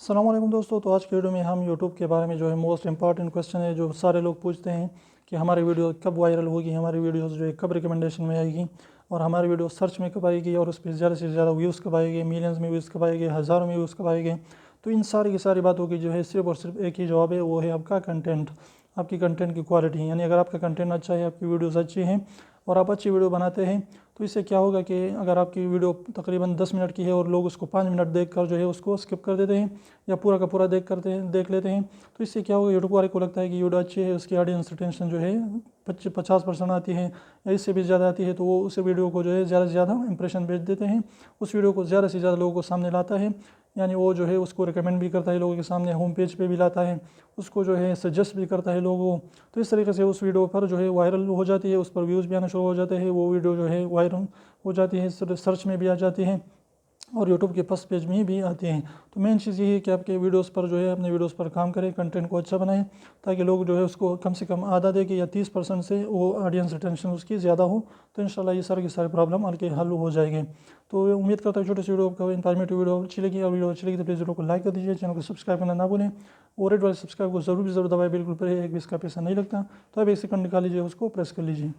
अस्सलाम वालेकुम दोस्तों। तो आज की वीडियो में हम यूट्यूब के बारे में जो है मोस्ट इंपॉर्टेंट क्वेश्चन है जो सारे लोग पूछते हैं कि हमारी वीडियो कब वायरल होगी, हमारी वीडियोस जो है कब रिकमेंडेशन में आएगी और हमारी वीडियो सर्च में कब आएगी और उस पर ज़्यादा से ज़्यादा व्यूज़ कब आएंगे, मिलियंस में व्यूज़ कब आएंगे, हज़ारों में व्यूज़ कब आएंगे। तो इन सारी की सारी बातों की जो है सिर्फ और सिर्फ एक ही जवाब है, वो है आपका कंटेंट, आपकी कंटेंट की क्वालिटी। यानी अगर आपका कंटेंट अच्छा है, आपकी वीडियोज़ अच्छी हैं और आप अच्छी वीडियो बनाते हैं तो इससे क्या होगा कि अगर आपकी वीडियो तकरीबन 10 मिनट की है और लोग उसको 5 मिनट देख कर जो है उसको स्किप कर देते हैं या पूरा का पूरा देख लेते हैं, तो इससे क्या होगा, यूट्यूब वाले को लगता है कि वीडियो अच्छी है, उसकी ऑडियंस रिटेंशन जो है 50% आती है या इससे भी ज़्यादा आती है, तो वो उस वीडियो को जो है ज़्यादा से ज़्यादा इंप्रेशन भेज देते हैं, उस वीडियो को ज़्यादा से ज़्यादा लोगों को सामने लाता है। यानी वो जो है उसको रिकमेंड भी करता है लोगों के सामने, होम पेज पे भी लाता है, उसको जो है सजेस्ट भी करता है लोगों को। तो इस तरीके से उस वीडियो पर जो है वायरल हो जाती है, उस पर व्यूज़ भी आना शुरू हो जाते हैं, वो वीडियो जो है वायरल हो जाती है, सर्च में भी आ जाती है और यूट्यूब के फर्स्ट पेज में भी आते हैं। तो मेन चीज़ ये है कि आपके वीडियोस पर जो है अपने वीडियोस पर काम करें, कंटेंट को अच्छा बनाएं ताकि लोग जो है उसको कम से कम आधा दें या 30% से वो ऑडियंस रिटेंशन उसकी ज़्यादा हो, तो इंशाल्लाह ये सारी की सारी प्रॉब्लम हल हो जाएंगे। तो उम्मीद करता हूँ छोटी सी वीडियो आपको इंफॉर्मेटिव वीडियो अच्छी लगी, और वीडियो अच्छी लगी तो प्लीज़ वीडियो को लाइक कर दीजिए, चैनल को सब्सक्राइब करना ना भूलें और रेड वाले सब्सक्राइब को ज़रूर दबाएं, बिल्कुल पर एक भी इसका पैसा नहीं लगता। तो अब एक सेकंड निकाल लीजिए, उसको प्रेस कर लीजिए।